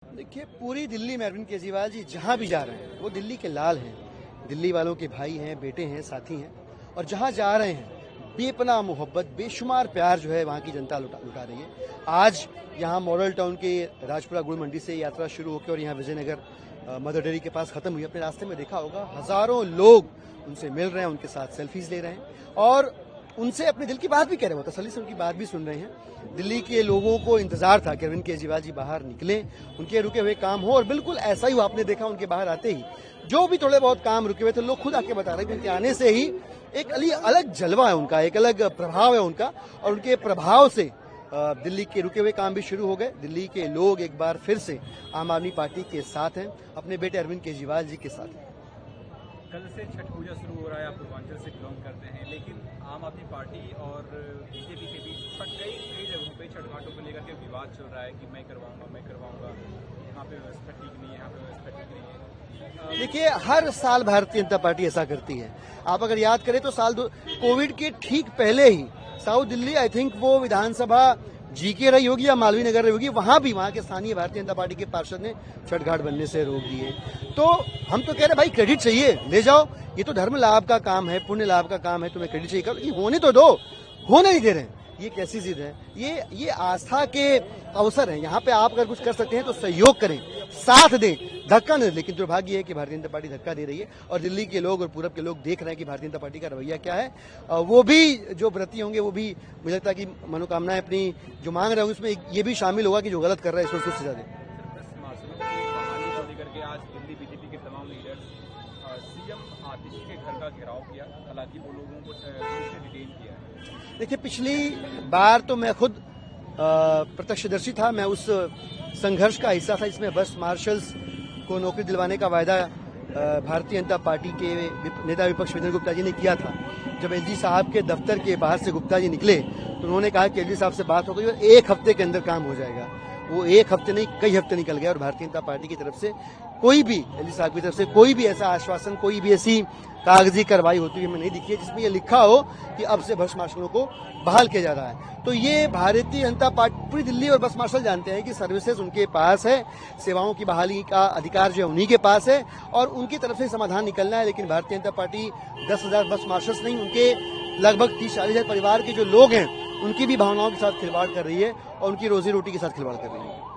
देखिए, पूरी दिल्ली में अरविंद केजरीवाल जी जहां भी जा रहे हैं वो दिल्ली के लाल हैं, दिल्ली वालों के भाई हैं, बेटे हैं, साथी हैं। और जहां जा रहे हैं बेपनाह मोहब्बत, बेशुमार प्यार जो है वहां की जनता लुटा रही है। आज यहां मॉडल टाउन के राजपुरा गुड़ मंडी से यात्रा शुरू होकर और यहां विजयनगर मदर डेयरी के पास खत्म हुई। अपने रास्ते में देखा होगा हजारों लोग उनसे मिल रहे हैं, उनके साथ सेल्फीज ले रहे हैं और उनसे अपने दिल की बात भी कह रहे हैं, वो तसल्ली से उनकी बात भी सुन रहे हैं। दिल्ली के लोगों को इंतजार था कि अरविंद केजरीवाल जी बाहर निकले, उनके रुके हुए काम हो, और बिल्कुल ऐसा ही हुआ। आपने देखा उनके बाहर आते ही जो भी थोड़े बहुत काम रुके हुए थे, लोग खुद आके बता रहे हैं कि उनके आने से ही एक अलग जलवा है उनका, एक अलग प्रभाव है उनका, और उनके प्रभाव से दिल्ली के रुके हुए काम भी शुरू हो गए। दिल्ली के लोग एक बार फिर से आम आदमी पार्टी के साथ हैं, अपने बेटे अरविंद केजरीवाल जी के साथ हैं। कल से छठ पूजा शुरू हो रहा है, आप पूर्वांचल से बिलोंग करते हैं, लेकिन आम आदमी पार्टी और बीजेपी के बीच कई जगहों पे छठ घाटों को लेकर के विवाद चल रहा है कि मैं करवाऊंगा, यहाँ पे व्यवस्था ठीक नहीं है, यहाँ पे व्यवस्था ठीक नहीं है। देखिए, हर साल भारतीय जनता पार्टी ऐसा करती है। आप अगर याद करें तो कोविड के ठीक पहले ही साउथ दिल्ली, आई थिंक वो विधानसभा जीके रही होगी या मालवीय नगर रही होगी, वहां के स्थानीय भारतीय जनता पार्टी के पार्षद ने छठ घाट बनने से रोक दिए। तो हम तो कह रहे भाई, क्रेडिट चाहिए, ले जाओ, ये तो धर्म लाभ का काम है, पुण्य लाभ का काम है, तुम्हें क्रेडिट चाहिए, करो, ये होने तो दो, होने नहीं दे रहे हैं। ये कैसी जिद है? ये आस्था के अवसर हैं, यहाँ पे आप अगर कुछ कर सकते हैं तो सहयोग करें, साथ दें, धक्का न दें। लेकिन दुर्भाग्य है कि भारतीय जनता पार्टी धक्का दे रही है और दिल्ली के लोग और पूरब के लोग देख रहे हैं कि भारतीय जनता पार्टी का रवैया क्या है। वो भी जो व्रती होंगे, वो भी मुझे लगता है कि मनोकामनाएं अपनी जो मांग रहे होंगे उसमें ये भी शामिल होगा कि जो गलत कर रहा है इसको उसको सजा दे। आज दिल्ली बीजेपी के तमाम लीडर्स सीएम आतिशी के घर का घेराव किया, हालांकि वो लोगों को डिटेन किया है। देखिए, पिछली बार तो मैं खुद प्रत्यक्षदर्शी था, मैं उस संघर्ष का हिस्सा था इसमें बस मार्शल्स को नौकरी दिलवाने का वायदा भारतीय जनता पार्टी के नेता विपक्ष विजय गुप्ता जी ने किया था। जब एलजी साहब के दफ्तर के बाहर से गुप्ता जी निकले तो उन्होंने कहा कि एलजी साहब से बात हो गई और 1 हफ्ते के अंदर काम हो जाएगा। वो 1 हफ्ते नहीं, कई हफ्ते निकल गए और भारतीय जनता पार्टी की तरफ से कोई भी, एलजी साहब की तरफ से कोई भी ऐसा आश्वासन, कोई भी ऐसी कागजी कार्रवाई होती हुई हमें नहीं दिखी है जिसमें ये लिखा हो कि अब से बस मार्शलों को बहाल किया जा रहा है। तो ये भारतीय जनता पार्टी, पूरी दिल्ली और बस मार्शल जानते हैं कि सर्विसेज उनके पास है, सेवाओं की बहाली का अधिकार जो है उन्हीं के पास है और उनकी तरफ से समाधान निकलना है। लेकिन भारतीय जनता पार्टी 10,000 बस मार्शल्स नहीं, उनके लगभग 30-40 हजार परिवार के जो लोग हैं उनकी भी भावनाओं के साथ खिलवाड़ कर रही है और उनकी रोजी रोटी के साथ खिलवाड़ कर रही है।